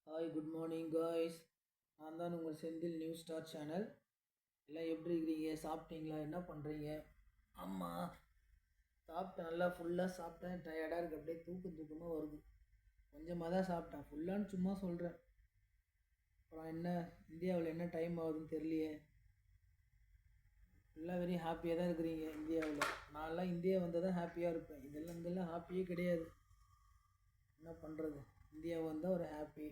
Hi good morning guys. நான் தான் உங்கள் செந்தில் நியூஸ் ஸ்டார் சேனல். எல்லாம் எப்படி இருக்கிறீங்க? சாப்பிட்டீங்களா? என்ன பண்ணுறீங்க? ஆமாம், சாப்பிட்டேன். நல்லா ஃபுல்லாக சாப்பிட்டேன். டயர்டாக இருக்குது, அப்படியே தூக்கமாக வருது. கொஞ்சமாக தான் சாப்பிட்டேன், ஃபுல்லான்னு சும்மா சொல்கிறேன். அப்புறம் என்ன, இந்தியாவில் என்ன டைம் ஆகுதுன்னு தெரியலையே. ஃபுல்லாக வெரி ஹாப்பியாக தான் இருக்கிறீங்க இந்தியாவில். நான்லாம் இந்தியா வந்தால் தான் ஹாப்பியாக இருப்பேன். இங்கெல்லாம் ஹாப்பியே கிடையாது. என்ன பண்ணுறது, இந்தியா வந்தால் ஒரு ஹாப்பி.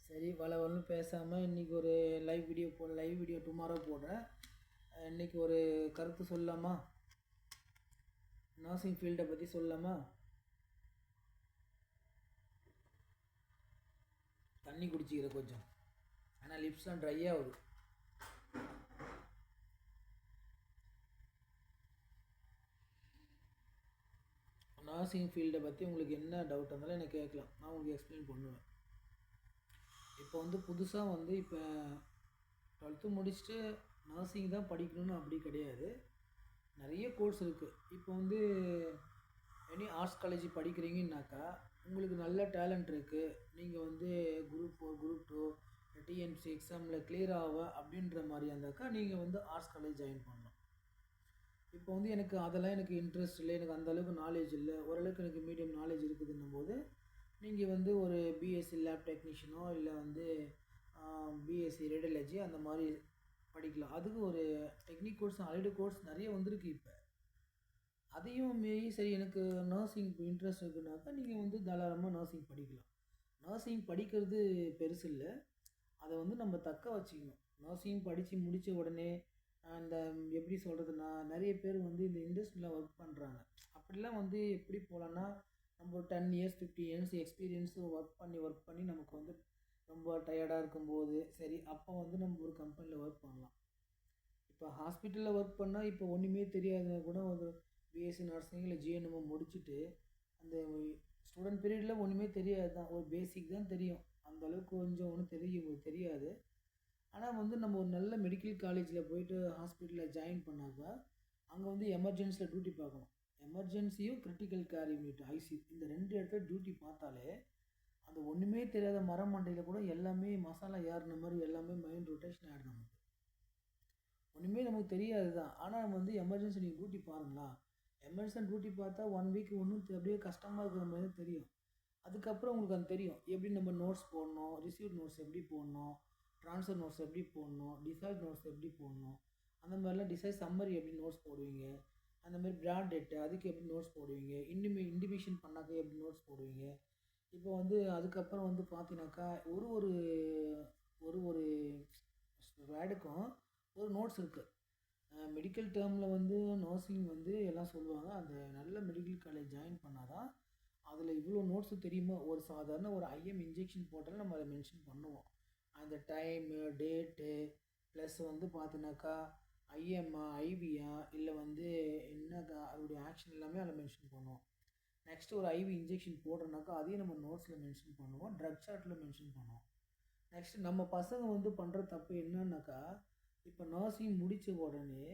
சரி, ஒன்றும் பேசாமல் இன்றைக்கி ஒரு லைவ் வீடியோ டுமாரோ போடுறேன். இன்றைக்கி ஒரு கருத்து சொல்லலாமா? நர்சிங் ஃபீல்டை பற்றி சொல்லலாமா? தண்ணி குடிச்சிக்கிற கொஞ்சம், ஆனால் லிப்ஸ்லாம் ட்ரை ஆகுது. நர்சிங் ஃபீல்டை பற்றி உங்களுக்கு என்ன டவுட் இருந்தாலும் எனக்கு கேட்கலாம், நான் உங்களுக்கு எக்ஸ்பிளைன் பண்ணுவேன். இப்போ புதுசாக இப்போ 12th முடிச்சுட்டு நர்சிங் தான் படிக்கணும்னு அப்படி கிடையாது. நிறைய கோர்ஸ் இருக்குது. இப்போ எனி ஆர்ட்ஸ் காலேஜ் படிக்கிறீங்கன்னாக்கா உங்களுக்கு நல்ல டேலண்ட் இருக்குது, நீங்கள் குரூப் 4 குரூப் 2 டிஎன்சி எக்ஸாமில் கிளியர் அப்படின்ற மாதிரி இருந்தாக்கா நீங்கள் ஆர்ட்ஸ் காலேஜ் ஜாயின் பண்ணலாம். இப்போ எனக்கு அதெல்லாம் எனக்கு இன்ட்ரெஸ்ட் இல்லை, எனக்கு அந்தளவுக்கு நாலேஜ் இல்லை, ஓரளவுக்கு எனக்கு மீடியம் நாலேஜ் இருக்குதுன்னும் போது நீங்கள் ஒரு பிஎஸ்சி லேப் டெக்னீஷியனோ இல்லை பிஎஸ்சி ரேடியாலஜி அந்த மாதிரி படிக்கலாம். அதுக்கு ஒரு டெக்னிக் கோர்ஸ், அலைடு கோர்ஸ் நிறைய வந்திருக்கு இப்போ. அதையும் மீறி சரி எனக்கு நர்சிங் இன்ட்ரெஸ்ட் இருக்குனாக்கா நீங்கள் தாராளமாக நர்சிங் படிக்கலாம். நர்சிங் படிக்கிறது பெருசு இல்லை, அதை நம்ம தக்க வச்சுக்கணும். நர்சிங் படித்து முடித்த உடனே அந்த எப்படி சொல்கிறதுனா, நிறைய பேர் இந்த இண்டஸ்ட்ரியில் ஒர்க் பண்ணுறாங்க. அப்படிலாம் எப்படி போகலான்னா, நம்ம ஒரு 10 இயர்ஸ் 50 இயர்ஸ் எக்ஸ்பீரியன்ஸு ஒர்க் பண்ணி நமக்கு ரொம்ப டயர்டாக இருக்கும்போது சரி அப்போ நம்ம ஒரு கம்பெனியில் ஒர்க் பண்ணலாம். இப்போ ஹாஸ்பிட்டலில் ஒர்க் பண்ணால் இப்போ ஒன்றுமே தெரியாத கூட ஒரு பிஎஸ்சி நர்சிங் இல்லை ஜிஎன்எம்ஓ முடிச்சுட்டு அந்த ஸ்டூடெண்ட் பீரியடில் ஒன்றுமே தெரியாது தான், ஒரு பேசிக் தான் தெரியும். அந்தளவுக்கு கொஞ்சம் ஒன்றும் தெரியாது. ஆனால் நம்ம ஒரு நல்ல மெடிக்கல் காலேஜில் போயிட்டு ஹாஸ்பிட்டலில் ஜாயின் பண்ணாக்கா அங்கே எமர்ஜென்சியில் டியூட்டி பார்க்கணும். எமர்ஜென்சியும் கிரிட்டிக்கல் கேர் யூனிட் ஐசி இந்த 2 இடத்துல டியூட்டி பார்த்தாலே அந்த ஒன்றுமே தெரியாத மரமண்டையில் கூட எல்லாமே மசாலா ஏறின மாதிரி எல்லாமே மைண்ட் ரொட்டேஷன் ஆகிடும். நமக்கு ஒன்றுமே நமக்கு தெரியாது தான். ஆனால் எமர்ஜென்சி நீங்கள் டியூட்டி பாருங்களா, எமர்ஜென்சி டியூட்டி பார்த்தா 1 வீக் ஒன்றும் அப்படியே கஷ்டமாக இருக்கிற மாதிரி தான் தெரியும். அதுக்கப்புறம் உங்களுக்கு அது தெரியும் எப்படி நம்ம நோட்ஸ் போடணும், ரிசீவ் நோட்ஸ் எப்படி போடணும், ட்ரான்ஸ்ஃபர் நோட்ஸ் எப்படி போடணும், டிசார்ஜ் நோட்ஸ் எப்படி போடணும், அந்த மாதிரிலாம் டிசைட் சம்மரி எப்படி நோட்ஸ் போடுவீங்க, அந்த மாதிரி பிராண்ட் டேட்டு அதுக்கு எப்படி நோட்ஸ் போடுவீங்க, இண்டிமேஷன் பண்ணாக்க எப்படி நோட்ஸ் போடுவீங்க. இப்போ அதுக்கப்புறம் பார்த்தீங்கன்னாக்கா ஒரு ஒரு ஒரு ஒரு வேர்டுக்கும் ஒரு நோட்ஸ் இருக்குது. மெடிக்கல் டேர்மில் நர்சிங் எல்லாம் சொல்லுவாங்க, அந்த நல்ல மெடிக்கல் காலேஜ் ஜாயின் பண்ணால் தான் அதில் இவ்வளோ நோட்ஸு தெரியுமா. ஒரு சாதாரண ஒரு ஐஎம் இன்ஜெக்ஷன் போட்டாலும் நம்ம அதை மென்ஷன் பண்ணுவோம், அந்த டைமு டேட்டு ப்ளஸ் பார்த்தீங்கன்னாக்கா ஐஎம்ஆ ஐவியா இல்லை என்ன அதோடைய ஆக்ஷன் எல்லாமே அதில் மென்ஷன் பண்ணுவோம். நெக்ஸ்ட்டு ஒரு ஐவி இன்ஜெக்ஷன் போடுறோனாக்கா அதையும் நம்ம நோட்ஸில் மென்ஷன் பண்ணுவோம், ட்ரக் சார்ட்டில் மென்ஷன் பண்ணுவோம். நெக்ஸ்ட்டு நம்ம பசங்க பண்ணுற தப்பு என்னன்னாக்கா, இப்போ நர்சிங் முடித்த உடனே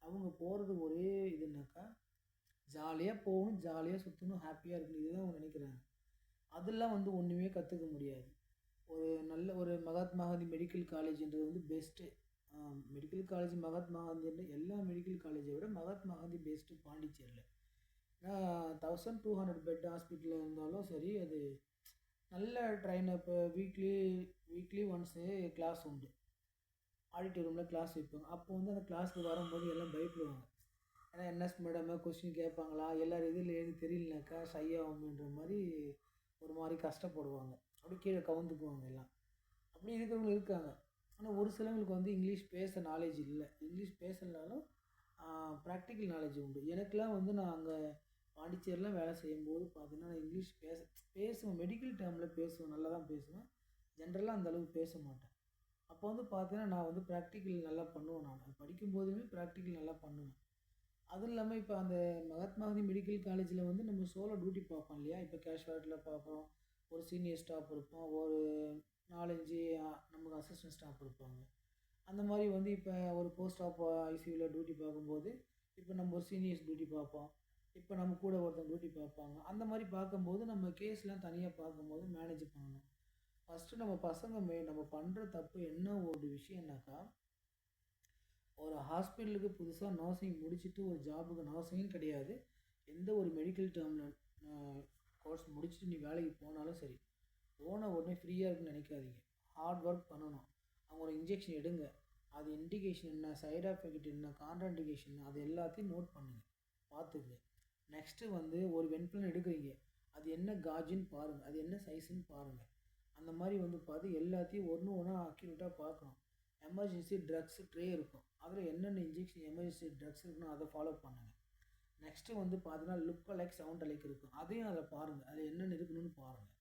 அவங்க போகிறது ஒரே இதுனாக்கா ஜாலியாக போகணும், ஜாலியாக சுற்றணும், ஹாப்பியாக இருக்கணும், இதுதான் அவங்க நினைக்கிறாங்க. அதெல்லாம் ஒன்றுமே கற்றுக்க முடியாது. ஒரு நல்ல ஒரு மகாத்மா காந்தி மெடிக்கல் காலேஜ்ன்றது best. Medical college Mahatma Gandhi எல்லா மெடிக்கல் காலேஜை விட மகாத்மா காந்தி பெஸ்ட்டு பாண்டிச்சேரியில். ஏன்னா 1200 பெட் ஹாஸ்பிட்டலில் இருந்தாலும் சரி, அது நல்ல ட்ரெயின். இப்போ வீக்லி ஒன்ஸு கிளாஸ் உண்டு, ஆடிட்டோரியமில் கிளாஸ் வைப்பாங்க. அப்போ அந்த கிளாஸுக்கு வரும்போது எல்லாம் பயப்படுவாங்க. ஏன்னா என்எஸ் மேடம் கொஸ்டின் கேட்பாங்களா, எல்லோரும் எதில் எழுதி தெரியலனாக்கா ஷையாகும்ன்ற மாதிரி ஒரு மாதிரி கஷ்டப்படுவாங்க, அப்படி கீழே கவுந்துக்குவாங்க எல்லாம். அப்படி இருக்கிறவங்க இருக்காங்க. ஆனால் ஒரு சிலவங்களுக்கு இங்கிலீஷ் பேச நாலேஜ் இல்லை. இங்கிலீஷ் பேசலனாலும் ப்ராக்டிக்கல் நாலேஜ் உண்டு. எனக்கெலாம் நான் அங்கே பாண்டிச்சேரிலாம் வேலை செய்யும்போது பார்த்தீங்கன்னா நான் இங்கிலீஷ் பேசுவேன், மெடிக்கல் டேர்மில் பேசுவேன், நல்லா தான் பேசுவேன். ஜென்ரலாக அந்தளவுக்கு பேச மாட்டேன். அப்போ பார்த்தீங்கன்னா நான் ப்ராக்டிக்கல் நல்லா பண்ணுவேன். நான் படிக்கும்போதுமே ப்ராக்டிக்கல் நல்லா பண்ணுவேன். அதுவும் இல்லாமல் இப்போ அந்த மகாத்மா காந்தி மெடிக்கல் காலேஜில் நம்ம சோலோ டியூட்டி பார்ப்போம் இல்லையா. இப்போ கேஷுவாலிட்டியில் பார்ப்போம், ஒரு சீனியர் ஸ்டாஃப் இருப்போம், ஒரு 4-5 நமக்கு அசிஸ்டன்ட் ஸ்டாஃப் இருப்பாங்க. அந்த மாதிரி இப்போ ஒரு போஸ்ட் ஆஃப் ஐசியூவில் டியூட்டி பார்க்கும்போது இப்போ நம்ம ஒரு சீனியர்ஸ் டியூட்டி பார்ப்போம், இப்போ நம்ம கூட ஒருத்தவங்க டியூட்டி பார்ப்பாங்க. அந்த மாதிரி பார்க்கும்போது நம்ம கேஸ்லாம் தனியாக பார்க்கும்போது மேனேஜ் பண்ணணும். ஃபஸ்ட்டு நம்ம பசங்க நம்ம பண்ணுற தப்பு என்ன ஒரு விஷயம்னாக்கா, ஒரு ஹாஸ்பிட்டலுக்கு புதுசா நர்சிங் முடிச்சுட்டு ஒரு ஜாபுக்கு நர்சிங்கும் கிடையாது. எந்த ஒரு மெடிக்கல் டேர்மில் கோர்ஸ் முடிச்சுட்டு நீ வேலைக்கு போனாலும் சரி, போன உடனே ஃப்ரீயாக இருக்குன்னு நினைக்காதீங்க. ஹார்ட் ஒர்க் பண்ணணும். அவங்க ஒரு இன்ஜெக்ஷன் எடுங்க. அது இண்டிகேஷன் என்ன, சைடு எஃபெக்ட் என்ன, கான்ட்ராண்டிகேஷன் என்ன, அது எல்லாத்தையும் நோட் பண்ணுங்கள், பார்த்துக்குங்க. நெக்ஸ்ட்டு வந்து ஒரு வெண்பலன் எடுக்கிறீங்க, அது என்ன காஜுன்னு பாருங்கள், அது என்ன சைஸுன்னு பாருங்கள். அந்த மாதிரி வந்து பார்த்து எல்லாத்தையும் ஒன்று ஒன்றா அக்யூரேட்டாக பார்க்கணும். எமர்ஜென்சி ட்ரக்ஸு ட்ரே இருக்கும், அதில் என்னென்ன இன்ஜெக்ஷன் எமர்ஜென்சி ட்ரக்ஸ் இருக்குன்னு அதை ஃபாலோ பண்ணுங்கள். நெக்ஸ்ட்டு வந்து பார்த்தீங்கன்னா லுக் அலைக் சவுண்ட் அலைக் இருக்கும், அதையும் அதில் பாருங்கள், அதில் என்னென்ன இருக்கணும்னு பாருங்கள்.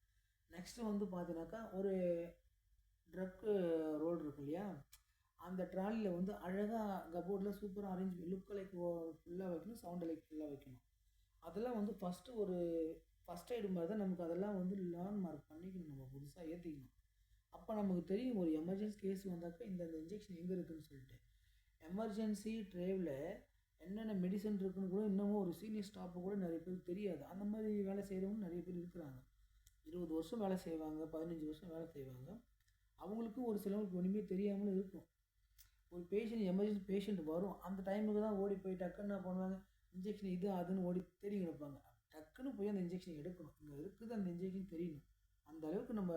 நெக்ஸ்ட்டு வந்து பார்த்தீங்கன்னாக்கா ஒரு ட்ரக்கு ரோல் இருக்கு இல்லையா, அந்த ட்ராலியில் வந்து அழகாக கபோர்டில் சூப்பராக அரேஞ்ச் லுக் லைக் ஃபுல்லாக வைக்கணும், சவுண்ட் லைக் ஃபுல்லாக வைக்கணும். அதெல்லாம் வந்து ஃபஸ்ட்டு ஒரு ஃபஸ்ட் எய்டு மாதிரி தான் நமக்கு அதெல்லாம் வந்து லேர்ன் மார்க் பண்ணிக்கணும், நம்ம புதுசாக ஏற்றிக்கணும். அப்போ நமக்கு தெரியும் ஒரு எமர்ஜென்சி கேஸ் வந்தாக்கா இந்த இன்ஜெக்ஷன் எங்கே இருக்குதுன்னு சொல்லிட்டு. எமர்ஜென்சி ட்ரேவில் என்னென்ன மெடிசன் இருக்குன்னு கூட இன்னமும் ஒரு சீனியர் ஸ்டாஃபு கூட நிறைய பேருக்கு தெரியாது. அந்த மாதிரி வேலை செய்கிறவங்க நிறைய பேர் இருக்கிறாங்க. 20 வருஷம் வேலை செய்வாங்க, 15 வருஷம் வேலை செய்வாங்க. அவங்களுக்கும் ஒரு சிலவங்களுக்கு ஒன்றுமே தெரியாமலும் இருக்கும். ஒரு எமர்ஜென்சி பேஷண்ட் வரும், அந்த டைமுக்கு தான் ஓடி போய் டக்குன்னு என்ன பண்ணுவாங்க, இன்ஜெக்ஷன் இது அதுன்னு ஓடி தேடி கிடப்பாங்க. டக்குன்னு போய் அந்த இன்ஜெக்ஷன் எடுக்கணும், இங்கே இருக்குது அந்த இன்ஜெக்ஷன் தெரியணும். அந்த அளவுக்கு நம்ம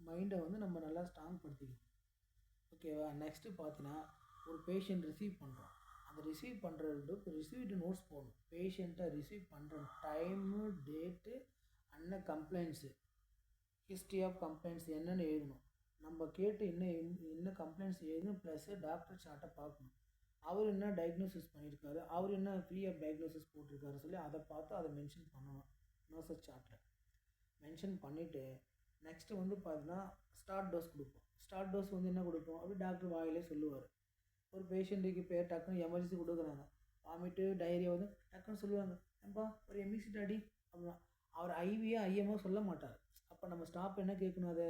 மைண்டை வந்து நம்ம நல்லா ஸ்ட்ராங் படுத்திக்கணும். ஓகேவா? நெக்ஸ்ட்டு பார்த்தீங்கன்னா ஒரு பேஷண்ட் ரிசீவ் பண்ணுறோம், அந்த ரிசீவ் பண்ணுறதுக்கு ரிசீவ்டு நோட்ஸ் போடணும். பேஷண்ட்டை ரிசீவ் பண்ணுற டைமு, டேட்டு, அன்ன கம்ப்ளைண்ட்ஸு, ஹிஸ்ட்ரி ஆஃப் கம்ப்ளைண்ட்ஸ் என்னென்னு எழுதணும். நம்ம கேட்டு என்ன கம்ப்ளைண்ட்ஸ் எழுதணும், ப்ளஸ்ஸு டாக்டர் சார்ட்டை பார்க்கணும். அவர் என்ன டயக்னோசிஸ் பண்ணியிருக்காரு, அவர் என்ன ஃப்ரீ ஆஃப் டயக்னோசிஸ் போட்டிருக்காரு சொல்லி அதை பார்த்து அதை மென்ஷன் பண்ணணும். நர்சஸ் சார்ட்டில் மென்ஷன் பண்ணிவிட்டு நெக்ஸ்ட்டு வந்து பார்த்தீங்கன்னா ஸ்டார்ட் டோஸ் கொடுப்போம். ஸ்டார்ட் டோஸ் வந்து என்ன கொடுப்போம், அப்படி டாக்டர் வாயிலே சொல்லுவார். ஒரு பேஷண்ட்டுக்கு இப்போ டக்குன்னு எமர்ஜென்சி கொடுக்குறாங்க, வாமிட்டு டைரியா வந்து டக்குன்னு சொல்லுவாங்க, ஏன்பா ஒரு எம்இசி டாடி அப்படின்னா அவர் ஐவியா ஐஎம்ஓ சொல்ல மாட்டார். அப்போ நம்ம ஸ்டாஃப் என்ன கேட்கணும், அதை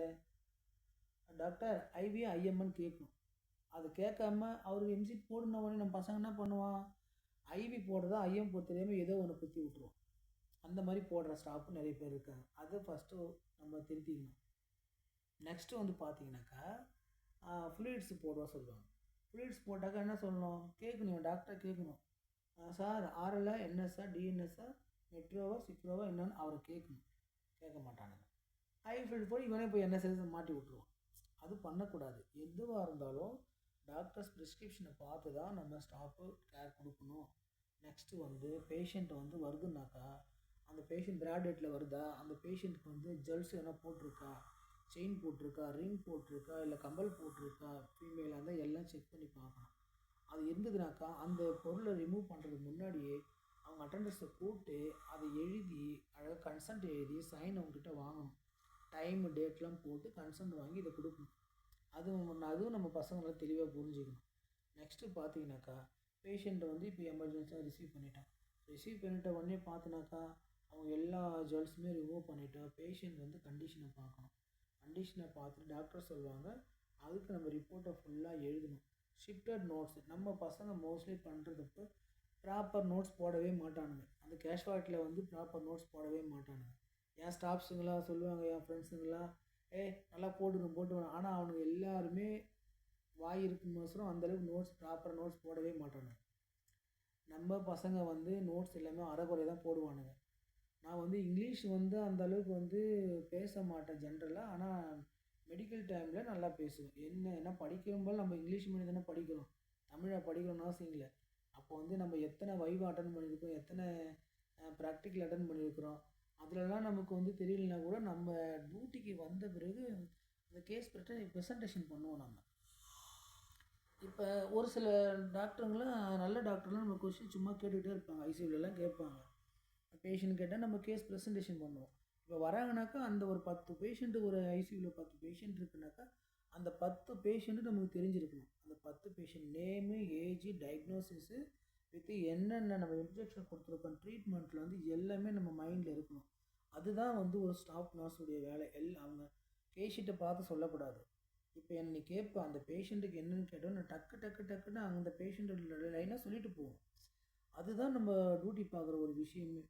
டாக்டர் ஐவியா ஐஎம்என்னு கேட்கணும். அது கேட்காம அவர் எம்சி போடுன உடனே நம்ம பசங்க என்ன பண்ணுவான், ஐவி போடுறதா ஐஎம் போட தெரியாமல் ஏதோ ஒன்று குத்தி விட்ருவோம். அந்த மாதிரி போடுற ஸ்டாஃபும் நிறைய பேர் இருக்காங்க. அதை ஃபஸ்ட்டு நம்ம திருத்திக்கணும். நெக்ஸ்ட்டு வந்து பார்த்தீங்கன்னாக்கா ஃப்ளூயிட்ஸ் போடுவா சொல்லுவாங்க. ஃப்ளூயிட்ஸ் போட்டாக்கா என்ன சொல்லணும், கேட்கணும், டாக்டரை கேட்கணும், சார் ஆர்எல்ஆ என்எஸ்ஆ டிஎன்எஸ்ஆ மெட்ரோவா சிப்ரோவா என்னன்னு அவரை கேட்கணும். கேட்க மாட்டானுங்க. ஐ ஃப்ளூயிட் போய் இவனே போய் என்எஸ்எஸ் மாட்டி விட்ருவோம். அது பண்ணக்கூடாது. எதுவாக இருந்தாலும் டாக்டர்ஸ் ப்ரிஸ்கிரிப்ஷனை பார்த்து தான் நம்ம ஸ்டாஃபு கேர் கொடுக்கணும். நெக்ஸ்ட்டு வந்து பேஷண்ட் வந்து வருதுன்னாக்கா அந்த பேஷண்ட் பிராடேட்டில் வருதா, அந்த பேஷண்ட்டுக்கு வந்து ஜுவல்ஸ் எதனா போட்டிருக்கா, செயின் போட்டிருக்கா, ரிங் போட்டிருக்கா, இல்லை கம்பல் போட்டிருக்கா, ஃபீமேலாக இருந்தால் எல்லாம் செக் பண்ணி பார்க்கணும். அது இருந்ததுனாக்கா அந்த பொருளை ரிமூவ் பண்ணுறதுக்கு முன்னாடியே அவங்க அட்டண்டர்ஸை கூப்பிட்டு அதை எழுதி அழகாக கன்சன்ட் எழுதி சைன் அவங்ககிட்ட வாங்கணும். டைமு டேட்லாம் போட்டு கன்சன்ட் வாங்கி இதை கொடுக்கணும். அதுவும் நம்ம பசங்களை தெளிவாக புரிஞ்சுக்கணும். நெக்ஸ்ட்டு பார்த்தீங்கன்னாக்கா பேஷண்ட்டை வந்து இப்போ எமர்ஜென்சியாக ரிசீவ் பண்ணிட்ட உடனே பார்த்தினாக்கா அவங்க எல்லா ஜுவல்ஸுமே ரிமூவ் பண்ணிட்டா பேஷண்ட் வந்து கண்டிஷனை பார்க்கணும். கண்டிஷனை பார்த்துட்டு டாக்டர் சொல்லுவாங்க, அதுக்கு நம்ம ரிப்போர்ட்டை ஃபுல்லாக எழுதணும். ஷிஃப்டட் நோட்ஸ் நம்ம பசங்க மோஸ்ட்லி பண்ணுறதுக்கு ப்ராப்பர் நோட்ஸ் போடவே மாட்டானுங்க. அந்த கேஷுவாலிட்டியில் வந்து ப்ராப்பர் நோட்ஸ் போடவே மாட்டானுங்க. என் ஸ்டாஃப்ஸுங்களாம் சொல்லுவாங்க, என் ஃப்ரெண்ட்ஸுங்களாம் நல்லா போட்டு ஆனால் அவனுங்க எல்லாருமே வாய் இருக்குன்னு அந்தளவுக்கு நோட்ஸ் ப்ராப்பர் நோட்ஸ் போடவே மாட்டானுங்க. நம்ம பசங்க வந்து நோட்ஸ் எல்லாமே அரைக்குறை தான் போடுவானுங்க. நான் வந்து இங்கிலீஷ் வந்து அந்த அளவுக்கு வந்து பேச மாட்டேன் ஜென்ரலாக, ஆனால் மெடிக்கல் டைமில் நல்லா பேசுவேன். ஏன்னா படிக்கும்போது நம்ம இங்கிலீஷ் மீடியம் தானே படிக்கிறோம், தமிழை படிக்கணும்னு அவசியம் இல்லை. அப்போ வந்து நம்ம எத்தனை வைவ் அட்டன் பண்ணியிருக்கோம், எத்தனை ப்ராக்டிக்கல் அட்டன் பண்ணியிருக்கிறோம், அதிலலாம் நமக்கு வந்து தெரியலனா கூட நம்ம டியூட்டிக்கு வந்த பிறகு அந்த கேஸ் ப்ரெசன்டேஷன் பண்ணுவோம் நம்ம. இப்போ ஒரு சில டாக்டருங்களாம் நல்ல டாக்டர்லாம் நம்ம கொஸ்டின் சும்மா கேட்டுக்கிட்டே இருப்பாங்க, ஐசியூலலாம் கேட்பாங்க. பேஷண்ட் கேட்டால் நம்ம கேஸ் ப்ரெசன்டேஷன் பண்ணுவோம். இப்போ வராங்கனாக்கா அந்த ஒரு 10 பேஷண்ட்டு ஒரு ஐசியூவில் 10 பேஷண்ட் இருக்குனாக்கா அந்த 10 பேஷண்ட்டு நமக்கு தெரிஞ்சிருக்கணும். அந்த 10 பேஷண்ட் நேமு, ஏஜ், டயக்னோசிஸு வித்து என்னென்ன நம்ம இன்ஜெக்ஷன் கொடுத்துருக்கோம், ட்ரீட்மெண்ட்டில் வந்து எல்லாமே நம்ம மைண்டில் இருக்கணும். அதுதான் வந்து ஒரு ஸ்டாஃப் நர்ஸுடைய வேலை. அவங்க பேஷண்ட்டை பார்த்து சொல்லக்கூடாது. இப்போ என்னை கேட்பேன், அந்த பேஷண்ட்டுக்கு என்னென்னு கேட்டோம், நான் டக்குன்னு அந்த பேஷண்ட்டோட லைனாக சொல்லிட்டு போவோம். அதுதான் நம்ம டியூட்டி பார்க்குற ஒரு விஷயமே.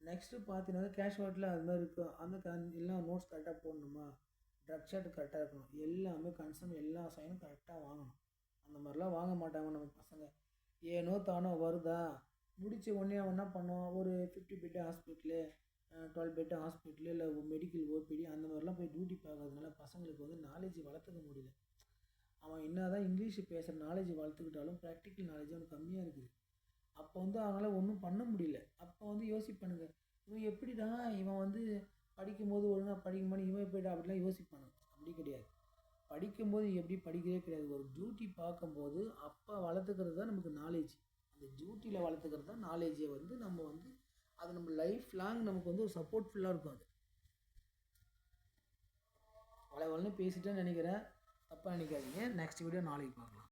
நெக்ஸ்ட்டு பார்த்தீங்கன்னா கேஷுவாலிட்டியில் அது மாதிரி இருக்கும். அந்த எல்லாம் நோட்ஸ் கரெக்டாக போடணுமா, ட்ரக் ஷாட் கரெக்டாக இருக்கணும், எல்லாமே கன்சர்ன் எல்லா சைனும் கரெக்டாக வாங்கணும். அந்த மாதிரிலாம் வாங்க மாட்டாங்க நம்ம பசங்க. ஏனோ தானோ வருதா, முடித்த உடனே அவன் என்ன பண்ணுவான், ஒரு 50 பெட் ஹாஸ்பிட்டலு, 12 பெட் ஹாஸ்பிட்டலு, இல்லை மெடிக்கல் ஓபிடி அந்த மாதிரிலாம் போய் டியூட்டி பார்க்கறதுனால பசங்களுக்கு வந்து நாலேஜ் வளர்த்துக்க முடியல. அவன் என்ன தான் இங்கிலீஷ் பேசுகிற நாலேஜ் வளர்த்துக்கிட்டாலும் ப்ராக்டிக்கல் நாலேஜ் அவனுக்கு கம்மியாக இருக்குது. அப்போ வந்து அவனால் ஒன்றும் பண்ண முடியல. அப்போ வந்து யோசிப்பானுங்க, இவன் எப்படிடா இவன் வந்து படிக்கும்போது ஒழுங்காக படிக்கும்போது இவன் எப்படிடா அப்படிலாம் யோசிப்பானுங்க. அப்படி கிடையாது. படிக்கும்போது எப்படி படிக்கிறதே கிடையாது. ஒரு டியூட்டி பார்க்கும்போது அப்போ வளர்த்துக்கிறது தான் நமக்கு நாலேஜ். அந்த டியூட்டியில் வளர்த்துக்கிறது தான் நாலேஜை வந்து நம்ம வந்து அது நம்ம லைஃப் லாங் நமக்கு வந்து ஒரு சப்போர்ட்ஃபுல்லாக இருக்கும். அது வளவலன்னு பேசிட்டேன்னு நினைக்கிறேன், தப்பாக நினைக்காதீங்க. நெக்ஸ்ட் வீடியோ நாளைக்கு பார்க்கலாம்.